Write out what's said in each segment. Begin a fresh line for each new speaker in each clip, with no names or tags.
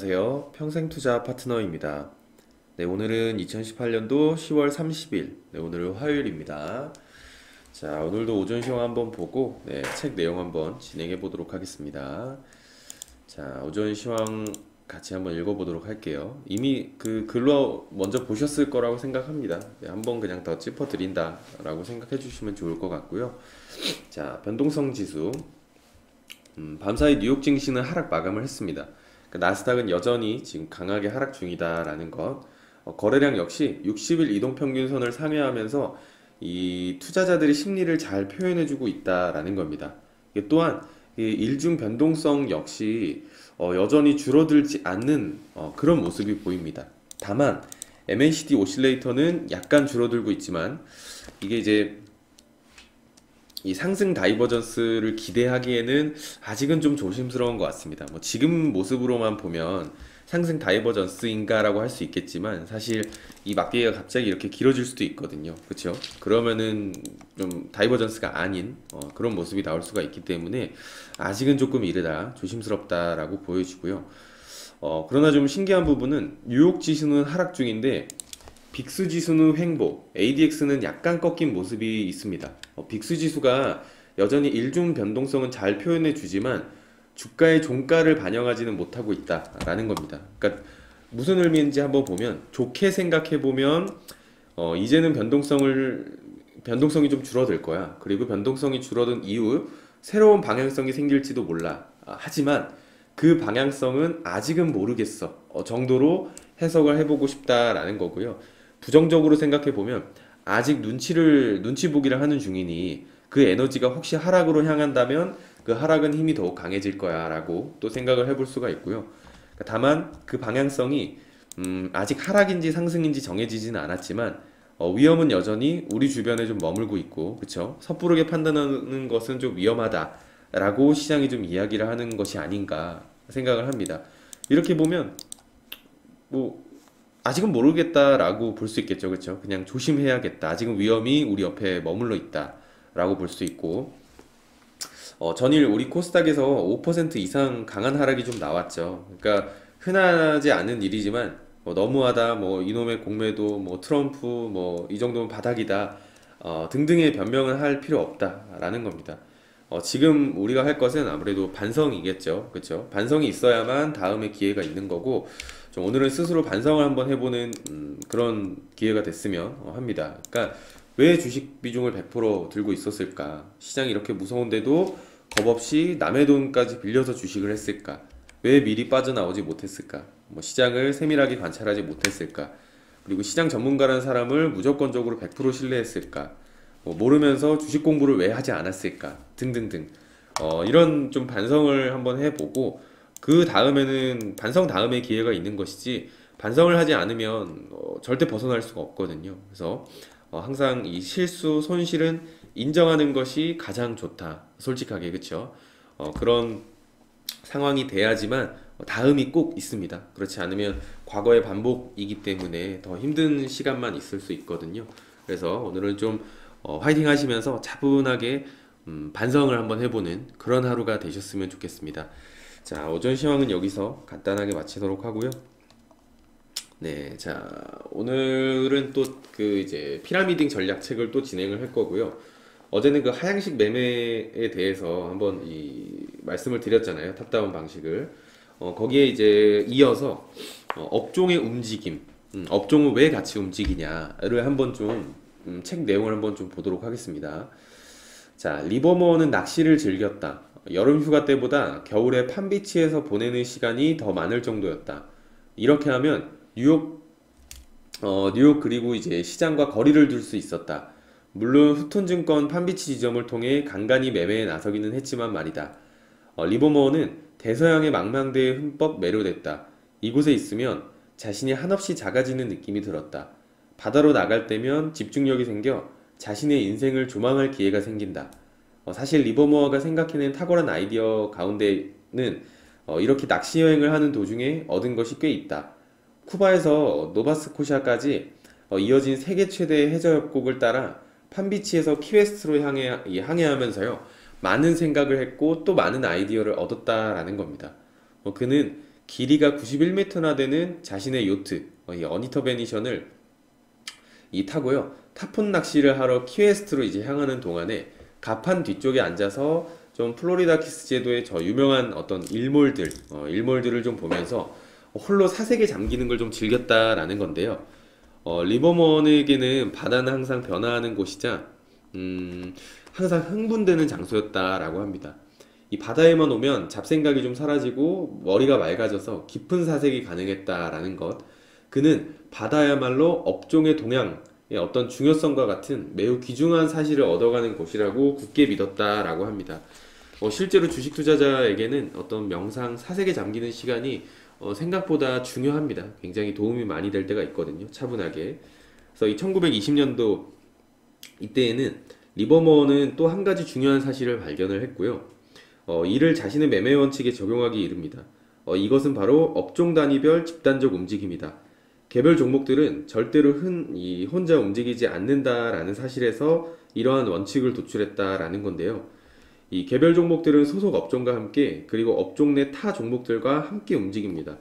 안녕하세요. 평생투자 파트너입니다. 네, 오늘은 2018년도 10월 30일, 오늘은 화요일입니다. 자, 오늘도 오전 시황 한번 보고, 책 내용 한번 진행해 보도록 하겠습니다. 자, 오전 시황 같이 한번 읽어보도록 할게요. 이미 그 글로 먼저 보셨을 거라고 생각합니다. 한번 그냥 더 짚어드린다라고 생각해 주시면 좋을 것 같고요. 자, 변동성 지수. 밤사이 뉴욕 증시는 하락 마감을 했습니다. 나스닥은 여전히 지금 강하게 하락 중이다라는 것. 거래량 역시 60일 이동평균선을 상회하면서 이 투자자들의 심리를 잘 표현해주고 있다라는 겁니다. 이게 또한 이 일중 변동성 역시 여전히 줄어들지 않는 그런 모습이 보입니다. 다만 MACD 오실레이터는 약간 줄어들고 있지만 이게 이제 이 상승 다이버전스를 기대하기에는 아직은 좀 조심스러운 것 같습니다. 뭐 지금 모습으로만 보면 상승 다이버전스인가라고 할 수 있겠지만 사실 이 막대기가 갑자기 이렇게 길어질 수도 있거든요. 그렇죠? 그러면은 좀 다이버전스가 아닌 그런 모습이 나올 수가 있기 때문에 아직은 조금 이르다, 조심스럽다라고 보여지고요. 그러나 좀 신기한 부분은 뉴욕 지수는 하락 중인데 빅스 지수는 횡보, ADX는 약간 꺾인 모습이 있습니다. 빅스 지수가 여전히 일중 변동성은 잘 표현해 주지만 주가의 종가를 반영하지는 못하고 있다라는 겁니다. 그러니까 무슨 의미인지 한번 보면 좋게 생각해 보면 이제는 변동성이 좀 줄어들 거야. 그리고 변동성이 줄어든 이후 새로운 방향성이 생길지도 몰라. 하지만 그 방향성은 아직은 모르겠어. 정도로 해석을 해보고 싶다라는 거고요. 부정적으로 생각해 보면 아직 눈치 보기를 하는 중이니 그 에너지가 혹시 하락으로 향한다면 그 하락은 힘이 더욱 강해질 거야 라고 또 생각을 해볼 수가 있고요. 다만 그 방향성이 아직 하락인지 상승인지 정해지지는 않았지만 위험은 여전히 우리 주변에 좀 머물고 있고, 그쵸? 섣부르게 판단하는 것은 좀 위험하다라고 시장이 좀 이야기를 하는 것이 아닌가 생각을 합니다. 이렇게 보면 뭐 아직은 모르겠다라고 볼 수 있겠죠, 그렇죠? 그냥 조심해야겠다. 아직은 위험이 우리 옆에 머물러 있다라고 볼 수 있고, 전일 우리 코스닥에서 5% 이상 강한 하락이 좀 나왔죠. 그러니까 흔하지 않은 일이지만 뭐 너무하다, 뭐 이놈의 공매도, 뭐 트럼프, 뭐 이 정도면 바닥이다, 등등의 변명을 할 필요 없다라는 겁니다. 지금 우리가 할 것은 아무래도 반성이겠죠. 그렇죠? 반성이 있어야만 다음에 기회가 있는 거고, 좀 오늘은 스스로 반성을 한번 해보는 그런 기회가 됐으면 합니다. 그러니까 왜 주식 비중을 100% 들고 있었을까? 시장이 이렇게 무서운데도 겁없이 남의 돈까지 빌려서 주식을 했을까? 왜 미리 빠져나오지 못했을까? 뭐 시장을 세밀하게 관찰하지 못했을까? 그리고 시장 전문가라는 사람을 무조건적으로 100% 신뢰했을까? 뭐 모르면서 주식 공부를 왜 하지 않았을까? 등등등. 이런 좀 반성을 한번 해보고 그 다음에는 반성 다음에 기회가 있는 것이지 반성을 하지 않으면 절대 벗어날 수가 없거든요. 그래서 항상 이 실수, 손실은 인정하는 것이 가장 좋다. 솔직하게, 그쵸? 그런 상황이 돼야지만 다음이 꼭 있습니다. 그렇지 않으면 과거의 반복이기 때문에 더 힘든 시간만 있을 수 있거든요. 그래서 오늘은 좀 화이팅 하시면서 차분하게 반성을 한번 해보는 그런 하루가 되셨으면 좋겠습니다. 자, 오전 시황은 여기서 간단하게 마치도록 하고요. 네, 자, 오늘은 또 그 이제 피라미딩 전략책을 또 진행을 할 거고요. 어제는 그 하향식 매매에 대해서 한번 이 말씀을 드렸잖아요. 탑다운 방식을. 거기에 이제 이어서 업종의 움직임, 업종은 왜 같이 움직이냐를 한번 좀 책 내용을 한번 좀 보도록 하겠습니다. 자, 리버모어는 낚시를 즐겼다. 여름 휴가 때보다 겨울에 판비치에서 보내는 시간이 더 많을 정도였다. 이렇게 하면 뉴욕 그리고 이제 시장과 거리를 둘 수 있었다. 물론 후톤증권 판비치 지점을 통해 간간히 매매에 나서기는 했지만 말이다. 리버모어는 대서양의 망망대에 흠뻑 매료됐다. 이곳에 있으면 자신이 한없이 작아지는 느낌이 들었다. 바다로 나갈 때면 집중력이 생겨 자신의 인생을 조망할 기회가 생긴다. 사실 리버모어가 생각해낸 탁월한 아이디어 가운데는 이렇게 낚시 여행을 하는 도중에 얻은 것이 꽤 있다. 쿠바에서 노바스코샤까지 이어진 세계 최대의 해저역곡을 따라 판비치에서 키웨스트로 항해하면서요 많은 생각을 했고 또 많은 아이디어를 얻었다라는 겁니다. 그는 길이가 91m나 되는 자신의 요트, 이 어니터 베니션을 타고요. 타폰 낚시를 하러 키웨스트로 이제 향하는 동안에 갑판 뒤쪽에 앉아서 좀 플로리다 키스 제도의 저 유명한 어떤 일몰들을 좀 보면서 홀로 사색에 잠기는 걸 좀 즐겼다라는 건데요. 리버먼에게는 바다는 항상 변화하는 곳이자 항상 흥분되는 장소였다라고 합니다. 이 바다에만 오면 잡생각이 좀 사라지고 머리가 맑아져서 깊은 사색이 가능했다라는 것. 그는 바다야말로 업종의 동향의 어떤 중요성과 같은 매우 귀중한 사실을 얻어가는 곳이라고 굳게 믿었다라고 합니다. 실제로 주식 투자자에게는 어떤 명상, 사색에 잠기는 시간이 생각보다 중요합니다. 굉장히 도움이 많이 될 때가 있거든요. 차분하게. 그래서 이 1920년도 이때에는 리버머어는 또 한 가지 중요한 사실을 발견을 했고요. 이를 자신의 매매 원칙에 적용하기 이릅니다. 이것은 바로 업종 단위별 집단적 움직임이다. 개별 종목들은 절대로 혼자 움직이지 않는다라는 사실에서 이러한 원칙을 도출했다라는 건데요. 이 개별 종목들은 소속 업종과 함께 그리고 업종 내 타 종목들과 함께 움직입니다.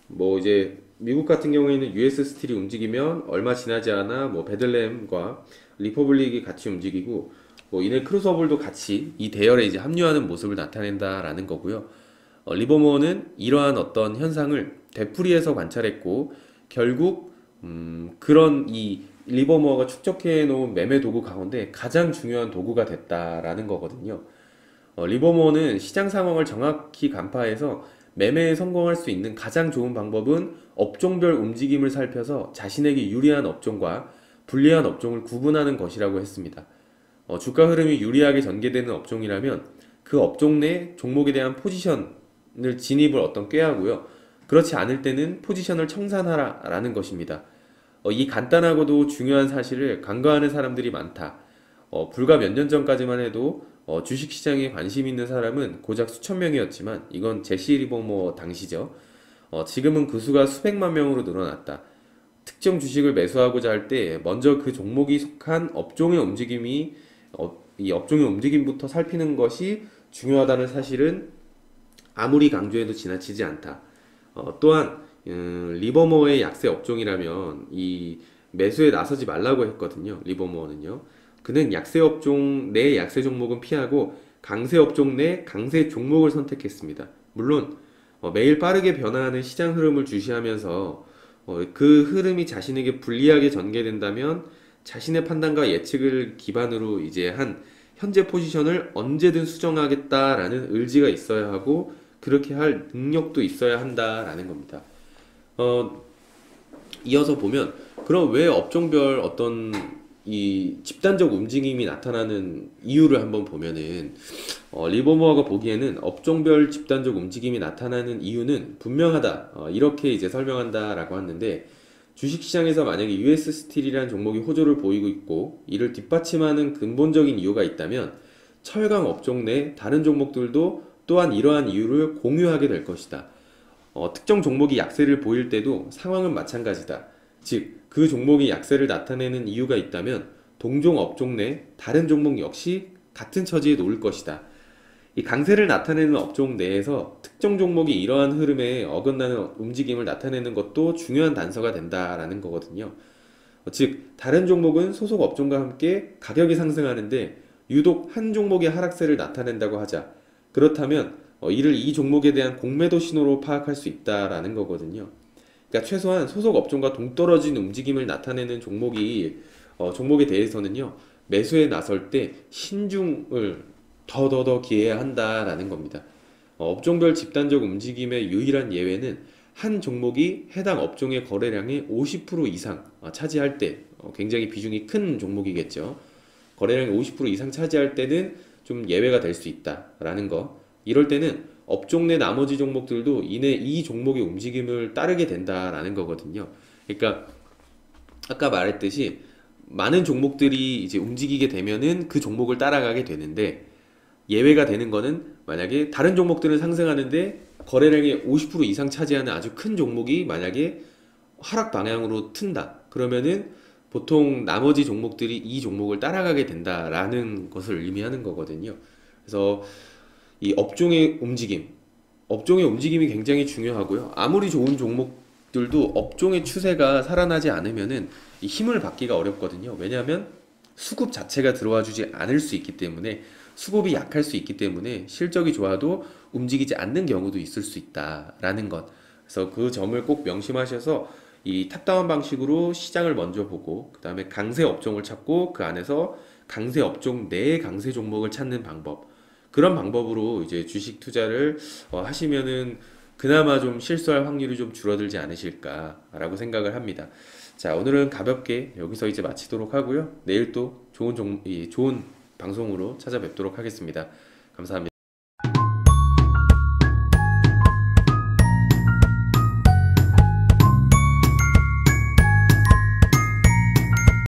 뭐 이제 미국 같은 경우에는 US 스틸이 움직이면 얼마 지나지 않아 뭐 베들레헴과 리퍼블릭이 같이 움직이고 뭐 이내 크루서블도 같이 이 대열에 이제 합류하는 모습을 나타낸다라는 거고요. 리버모어는 이러한 어떤 현상을 되풀이해서 관찰했고 결국 그런 이 리버모어가 축적해 놓은 매매 도구 가운데 가장 중요한 도구가 됐다라는 거거든요. 리버모어는 시장 상황을 정확히 간파해서 매매에 성공할 수 있는 가장 좋은 방법은 업종별 움직임을 살펴서 자신에게 유리한 업종과 불리한 업종을 구분하는 것이라고 했습니다. 주가 흐름이 유리하게 전개되는 업종이라면 그 업종 내 종목에 대한 포지션을 진입을 꾀하고요. 그렇지 않을 때는 포지션을 청산하라라는 것입니다. 이 간단하고도 중요한 사실을 간과하는 사람들이 많다. 불과 몇 년 전까지만 해도 주식시장에 관심 있는 사람은 고작 수천 명이었지만 이건 제시 리버모어 당시죠. 지금은 그 수가 수백만 명으로 늘어났다. 특정 주식을 매수하고자 할 때 먼저 그 종목이 속한 업종의 이 업종의 움직임부터 살피는 것이 중요하다는 사실은 아무리 강조해도 지나치지 않다. 또한 리버모어의 약세 업종이라면 이 매수에 나서지 말라고 했거든요. 리버모어는요. 그는 약세 업종 내 약세 종목은 피하고 강세 업종 내 강세 종목을 선택했습니다. 물론 매일 빠르게 변화하는 시장 흐름을 주시하면서 그 흐름이 자신에게 불리하게 전개된다면 자신의 판단과 예측을 기반으로 이제 한 현재 포지션을 언제든 수정하겠다라는 의지가 있어야 하고 그렇게 할 능력도 있어야 한다라는 겁니다. 이어서 보면 그럼 왜 업종별 어떤 이 집단적 움직임이 나타나는 이유를 한번 보면은 리버모어가 보기에는 업종별 집단적 움직임이 나타나는 이유는 분명하다. 이렇게 이제 설명한다라고 하는데 주식시장에서 만약에 US 스틸이라는 종목이 호조를 보이고 있고 이를 뒷받침하는 근본적인 이유가 있다면 철강 업종 내 다른 종목들도 또한 이러한 이유를 공유하게 될 것이다. 특정 종목이 약세를 보일 때도 상황은 마찬가지다. 즉, 그 종목이 약세를 나타내는 이유가 있다면 동종 업종 내 다른 종목 역시 같은 처지에 놓을 것이다. 이 강세를 나타내는 업종 내에서 특정 종목이 이러한 흐름에 어긋나는 움직임을 나타내는 것도 중요한 단서가 된다라는 거거든요. 즉, 다른 종목은 소속 업종과 함께 가격이 상승하는데 유독 한 종목의 하락세를 나타낸다고 하자. 그렇다면 이를 이 종목에 대한 공매도 신호로 파악할 수 있다라는 거거든요. 그러니까 최소한 소속 업종과 동떨어진 움직임을 나타내는 종목에 대해서는요, 매수에 나설 때 신중을 더 기해야 한다라는 겁니다. 업종별 집단적 움직임의 유일한 예외는 한 종목이 해당 업종의 거래량의 50% 이상 차지할 때, 굉장히 비중이 큰 종목이겠죠. 거래량의 50% 이상 차지할 때는 좀 예외가 될 수 있다라는 거. 이럴 때는 업종 내 나머지 종목들도 이내 이 종목의 움직임을 따르게 된다라는 거거든요. 그러니까 아까 말했듯이 많은 종목들이 이제 움직이게 되면은 그 종목을 따라가게 되는데 예외가 되는 거는 만약에 다른 종목들은 상승하는데 거래량의 50% 이상 차지하는 아주 큰 종목이 만약에 하락 방향으로 튼다. 그러면은 보통 나머지 종목들이 이 종목을 따라가게 된다라는 것을 의미하는 거거든요. 그래서 이 업종의 움직임, 업종의 움직임이 굉장히 중요하고요. 아무리 좋은 종목들도 업종의 추세가 살아나지 않으면은 이 힘을 받기가 어렵거든요. 왜냐하면 수급 자체가 들어와 주지 않을 수 있기 때문에 수급이 약할 수 있기 때문에 실적이 좋아도 움직이지 않는 경우도 있을 수 있다라는 것. 그래서 그 점을 꼭 명심하셔서 이 탑다운 방식으로 시장을 먼저 보고 그다음에 강세 업종을 찾고 그 안에서 강세 업종 내의 강세 종목을 찾는 방법. 그런 방법으로 이제 주식 투자를 하시면은 그나마 좀 실수할 확률이 좀 줄어들지 않으실까라고 생각을 합니다. 자, 오늘은 가볍게 여기서 이제 마치도록 하고요. 내일 또 좋은 방송으로 찾아뵙도록 하겠습니다. 감사합니다.